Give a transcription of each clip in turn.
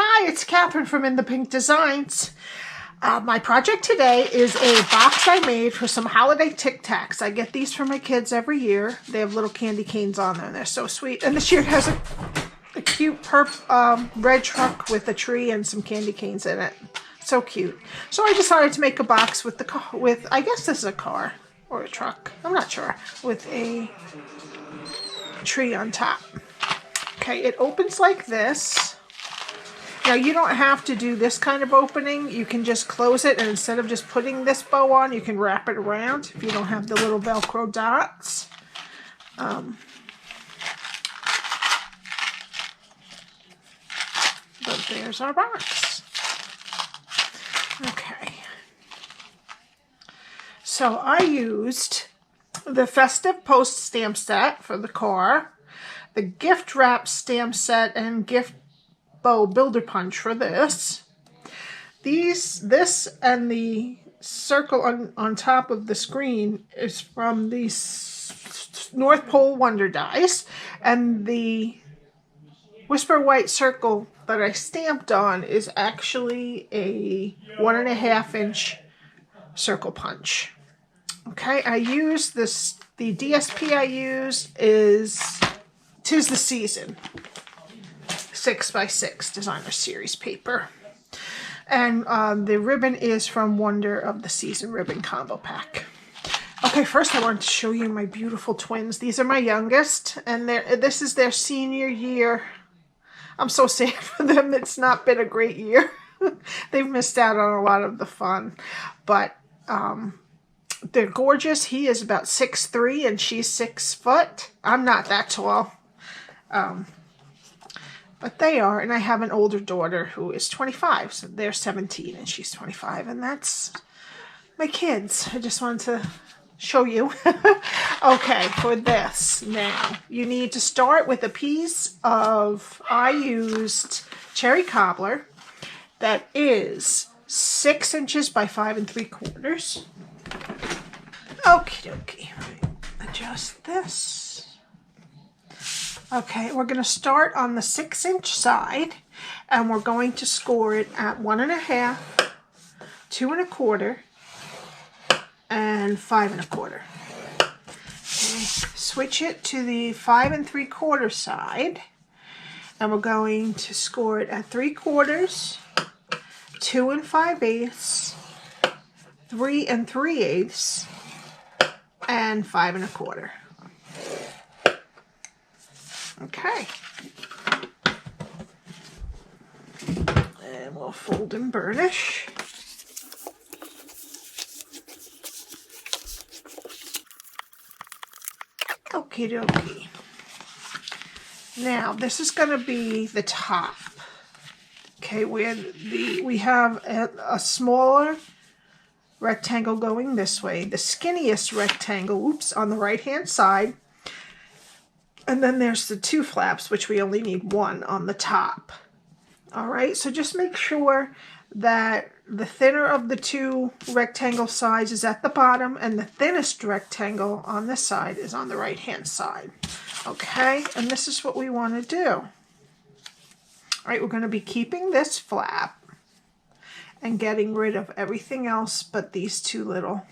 Hi, it's Catherine from In the Pink Designs. My project today is a box I made for some holiday Tic Tacs. I get these for my kids every year. They have little candy canes on there and they're so sweet. And this year it has a cute red truck with a tree and some candy canes in it. So cute. So I decided to make a box with I guess this is a car or a truck. I'm not sure. With a tree on top. Okay, it opens like this. Now you don't have to do this kind of opening. You can just close it, and instead of just putting this bow on, you can wrap it around if you don't have the little Velcro dots. But there's our box. Okay. So I used the Festive Post stamp set for the car, the gift wrap stamp set and gift bow builder punch for this. This and the circle on top of the screen is from the North Pole Wonder Dies, and the Whisper White circle that I stamped on is actually a 1.5 inch circle punch. Okay, I used this, the DSP I used is 'Tis the Season 6x6 designer series paper, and the ribbon is from Wonder of the Season ribbon combo pack. Okay, first I wanted to show you my beautiful twins. These are my youngest, and this is their senior year. I'm so sad for them. It's not been a great year. They've missed out on a lot of the fun, but they're gorgeous. He is about 6'3" and she's 6 foot. I'm not that tall. But they are, and I have an older daughter who is 25, so they're 17 and she's 25, and that's my kids. I just wanted to show you. Okay, for this, now, you need to start with a piece of, I used Cherry Cobbler that is 6 inches by 5 3/4. Okie dokie, adjust this. Okay, we're going to start on the 6 inch side, and we're going to score it at 1.5, 2 1/4, and 5 1/4. Okay, switch it to the 5 3/4 side, and we're going to score it at 3/4, 2 5/8, 3 3/8, and 5 1/4. Okay, and we'll fold and burnish. Okie dokie. Now this is going to be the top. Okay, we have a smaller rectangle going this way, the skinniest rectangle, oops, on the right hand side. And then there's the 2 flaps, which we only need 1 on the top. All right, so just make sure that the thinner of the 2 rectangle sides is at the bottom, and the thinnest rectangle on this side is on the right-hand side. Okay, and this is what we want to do. All right, we're going to be keeping this flap and getting rid of everything else but these 2 little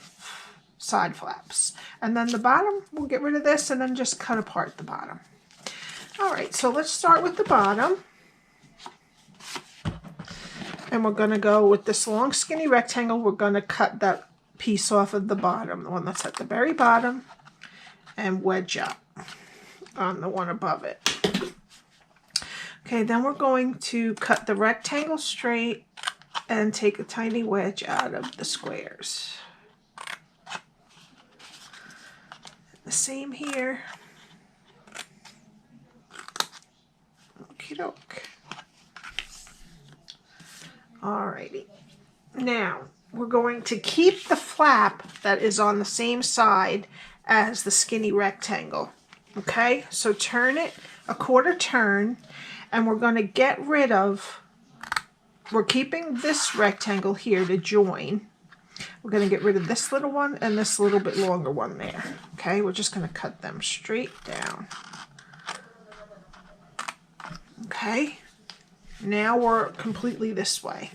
side flaps, and then the bottom, we'll get rid of this and then just cut apart the bottom. All right, so let's start with the bottom, and we're going to go with this long skinny rectangle. We're going to cut that piece off of the bottom, the one that's at the very bottom, and wedge up on the one above it. Okay, then we're going to cut the rectangle straight and take a tiny wedge out of the squares. The same here. Okie doke. Alrighty. Now, we're going to keep the flap that is on the same side as the skinny rectangle. Okay, so turn it a 1/4 turn, and we're going to get rid of, we're keeping this rectangle here to join. We're going to get rid of this little one and this little bit longer one there. Okay, we're just going to cut them straight down. Okay, Now we're completely this way,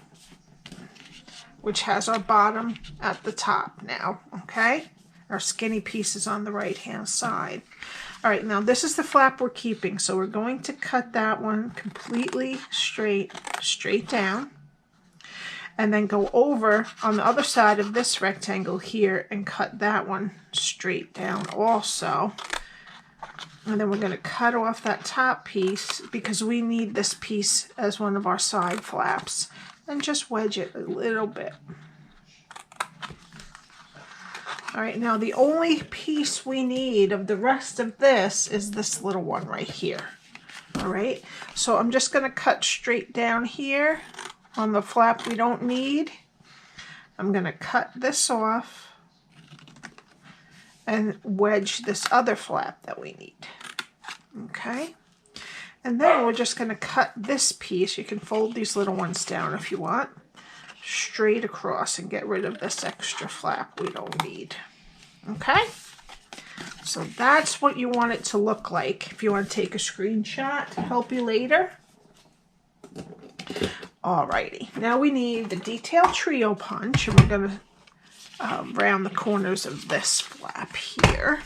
which has our bottom at the top now, okay? Our skinny piece is on the right-hand side. All right, now this is the flap we're keeping, so we're going to cut that one completely straight down, and then go over on the other side of this rectangle here and cut that one straight down also. And then we're going to cut off that top piece because we need this piece as one of our side flaps, and just wedge it a little bit. All right, now the only piece we need of the rest of this is this little one right here. All right, so I'm just going to cut straight down here on the flap we don't need. I'm going to cut this off and wedge this other flap that we need. Okay, and then we're just going to cut this piece. You can fold these little ones down if you want, straight across, and get rid of this extra flap we don't need. Okay, so that's what you want it to look like if you want to take a screenshot to help you later. Alrighty, now we need the detail trio punch, and we're going to round the corners of this flap here.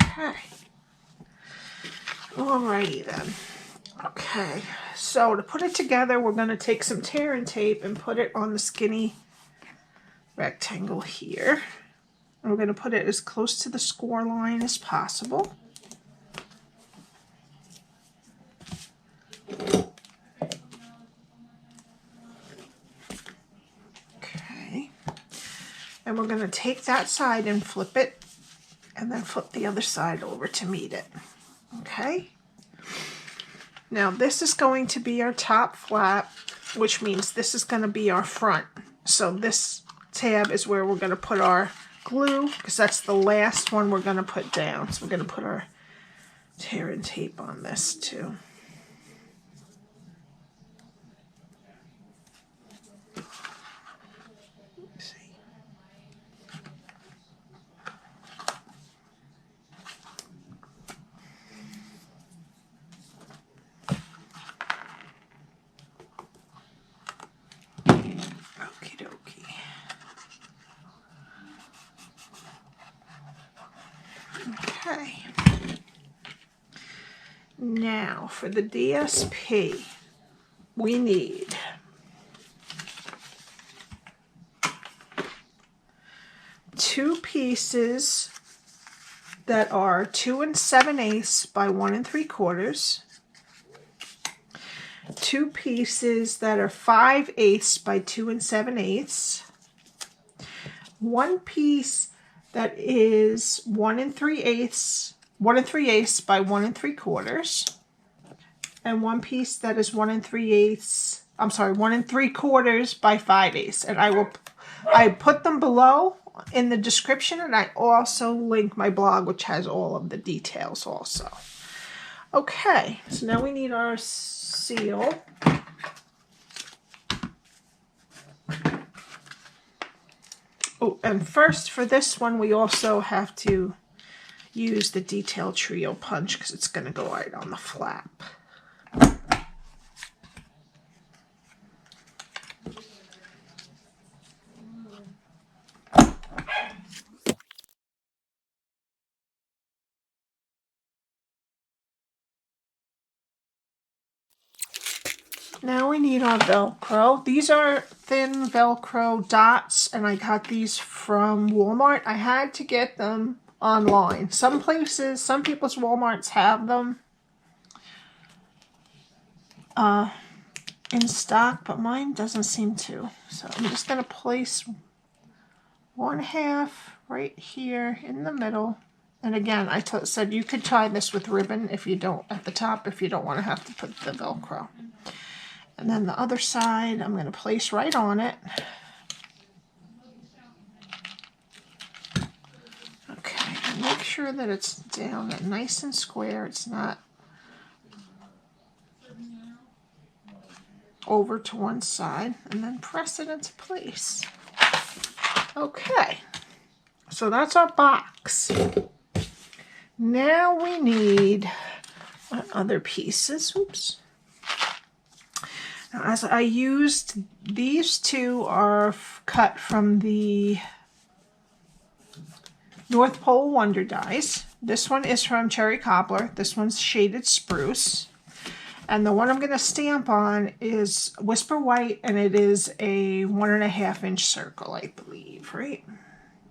Okay. Alrighty then. Okay, so to put it together, we're going to take some tear and tape and put it on the skinny rectangle here. And we're going to put it as close to the score line as possible. Okay, and we're going to take that side and flip it, and then flip the other side over to meet it. Okay, now this is going to be our top flap, which means this is going to be our front. So this tab is where we're going to put our glue, because that's the last one we're going to put down. So we're going to put our tear and tape on this too. Okay, now for the DSP, we need two pieces that are 2 7/8 by 1 3/4, two pieces that are 5/8 by 2 7/8, one piece that is 1 3/8 by 1 3/4, and one piece that is 1 3/8, I'm sorry, 1 3/4 by 5/8. And I put them below in the description, and I also link my blog, which has all of the details also. Okay, so now we need our seal. Oh, and first for this one, we also have to use the detail trio punch because it's going to go right on the flap. Now we need our Velcro. These are thin Velcro dots, and I got these from Walmart. I had to get them online. Some places, some people's Walmarts have them in stock, but mine doesn't seem to. So I'm just going to place 1/2 right here in the middle. And again, I said you could tie this with ribbon if you don't, at the top, if you don't want to have to put the Velcro. And then the other side, I'm going to place right on it. Okay, and make sure that it's down nice and square. It's not over to one side. And then press it into place. Okay, so that's our box. Now we need other pieces. Oops. Now, as I used, these two are cut from the North Pole Wonder Dies. This one is from Cherry Cobbler. This one's Shaded Spruce. And the one I'm going to stamp on is Whisper White, and it is a 1.5 inch circle, I believe, right?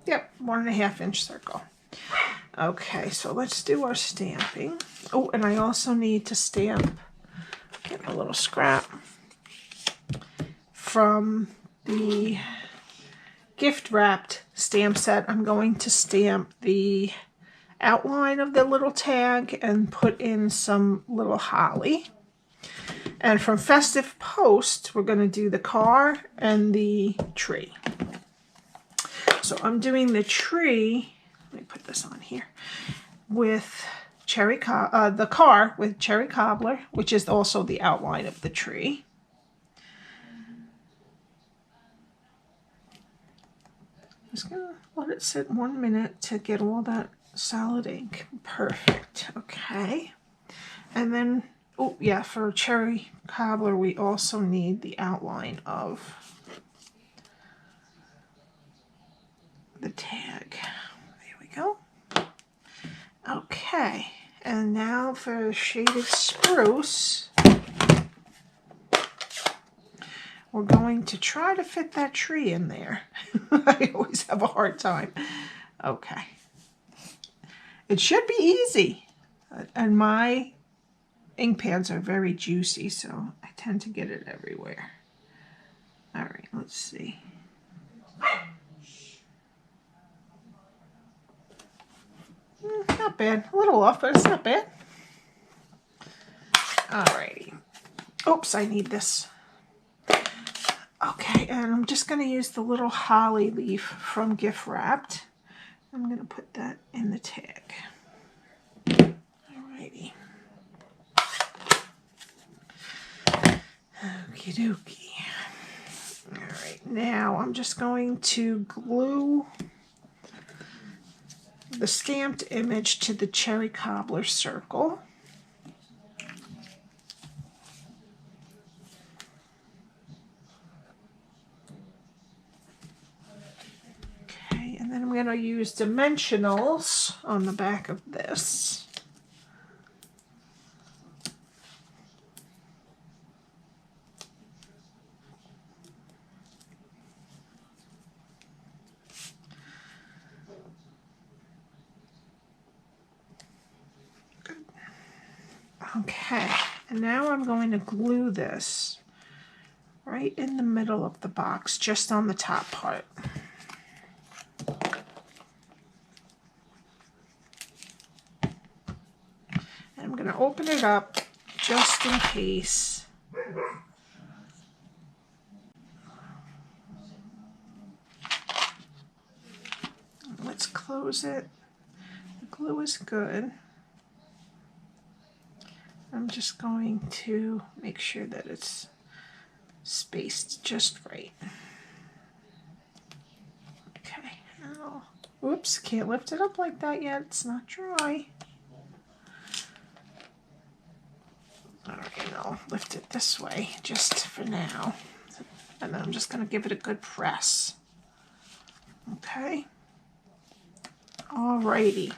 Yep, 1.5 inch circle. Okay, so let's do our stamping. Oh, and I also need to stamp, get a little scrap from the gift wrapped stamp set. I'm going to stamp the outline of the little tag and put in some little holly. And from Festive Post, we're going to do the car and the tree. So I'm doing the tree, let me put this on here, with the car with Cherry Cobbler, which is also the outline of the tree. Just going to let it sit 1 minute to get all that solid ink. Perfect. Okay. And then, oh yeah, for Cherry Cobbler, we also need the outline of the tag. There we go. Okay. And now for Shaded Spruce, we're going to try to fit that tree in there. I always have a hard time. Okay. It should be easy. And my ink pads are very juicy, so I tend to get it everywhere. All right, let's see. Not bad. A little off, but it's not bad. All righty. Oops, I need this. Okay, and I'm just going to use the little holly leaf from Gift Wrapped. I'm going to put that in the tag. Alrighty. Okie dokie. Alright, now I'm just going to glue the stamped image to the Cherry Cobbler circle. And then I'm going to use dimensionals on the back of this. Good. Okay, and now I'm going to glue this right in the middle of the box, just on the top part. I'm going to open it up just in case. Let's close it. The glue is good. I'm just going to make sure that it's spaced just right. Okay. Oh, oops, can't lift it up like that yet. It's not dry. Alright, I'll lift it this way just for now. And then I'm just going to give it a good press. Okay. Alrighty.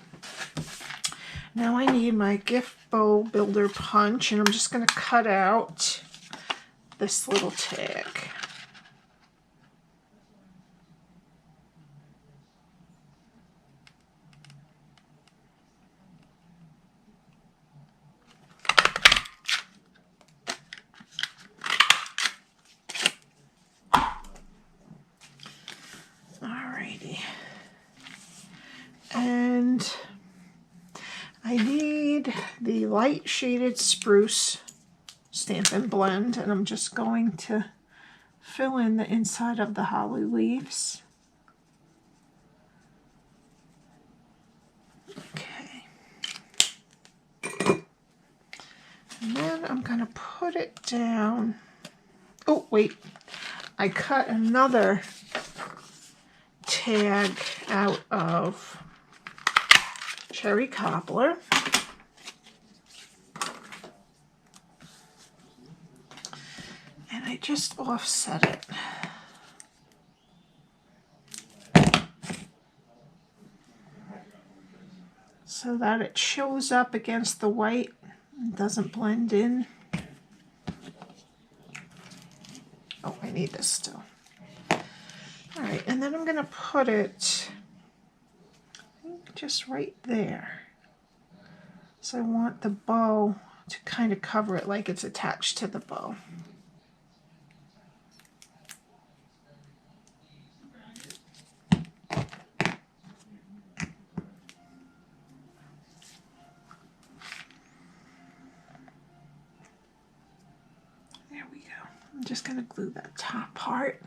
Now I need my gift bow builder punch, and I'm just going to cut out this little tag. Alrighty. And I need the light shaded spruce Stampin' Blend, and I'm just going to fill in the inside of the holly leaves. Okay. And then I'm going to put it down. Oh, wait. I cut another tag out of Cherry Cobbler. And I just offset it. So that it shows up against the white and doesn't blend in. Oh, I need this still. All right, and then I'm going to put it just right there. So I want the bow to kind of cover it like it's attached to the bow. There we go. I'm just going to glue that top part.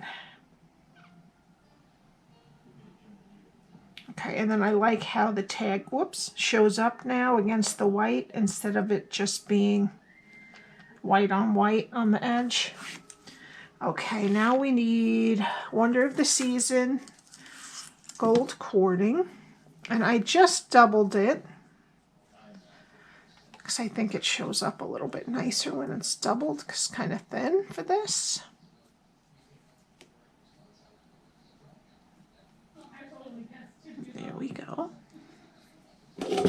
Okay, and then I like how the tag, whoops, shows up now against the white instead of it just being white on the edge. Okay, now we need Wonder of the Season gold cording, and I just doubled it because I think it shows up a little bit nicer when it's doubled because it's kind of thin for this. There we go. Okay.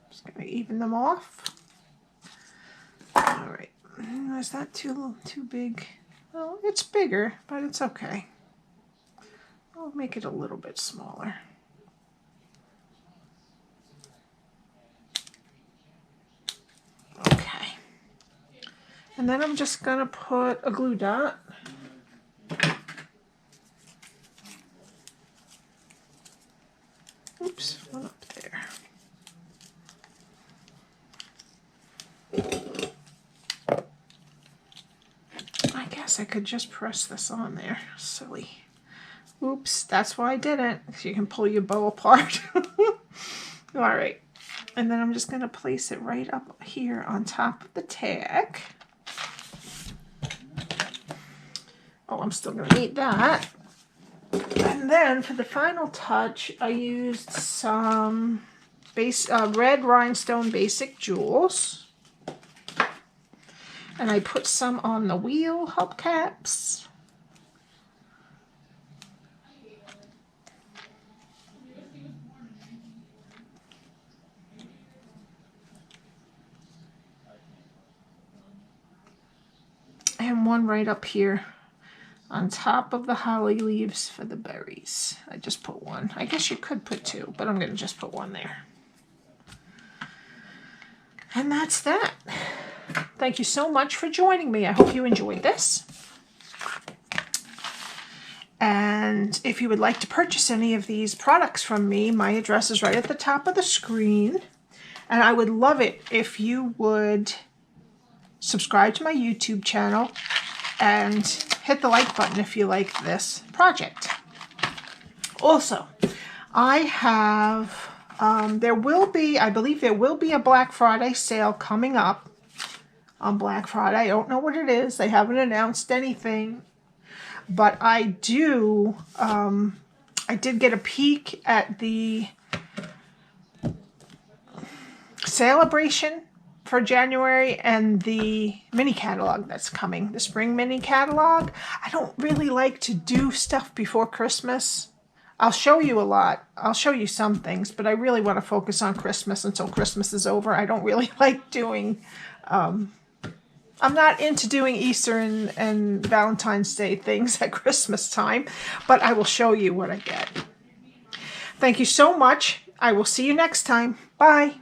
Just going to even them off. All right. Is that too big? Well, it's bigger, but it's okay. I'll make it a little bit smaller. Okay. And then I'm just going to put a glue dot. Oops, one up there. I guess I could just press this on there. Silly. Oops, that's why I didn't. Because you can pull your bow apart. All right. And then I'm just going to place it right up here on top of the tag. Oh, I'm still going to need that. And then for the final touch, I used some red rhinestone basic jewels. And I put some on the wheel hubcaps. And one right up here on top of the holly leaves for the berries. I just put one. I guess you could put two, but I'm going to just put one there. And that's that. Thank you so much for joining me. I hope you enjoyed this. And if you would like to purchase any of these products from me, my address is right at the top of the screen. And I would love it if you would subscribe to my YouTube channel and hit the like button if you like this project. Also, I have, I believe there will be a Black Friday sale coming up on Black Friday. I don't know what it is. They haven't announced anything, but I did get a peek at the celebration for January and the mini catalog that's coming, the spring mini catalog. I don't really like to do stuff before Christmas. I'll show you a lot. I'll show you some things, but I really want to focus on Christmas until Christmas is over. I don't really like doing, I'm not into doing Easter and Valentine's Day things at Christmas time, but I will show you what I get. Thank you so much. I will see you next time. Bye.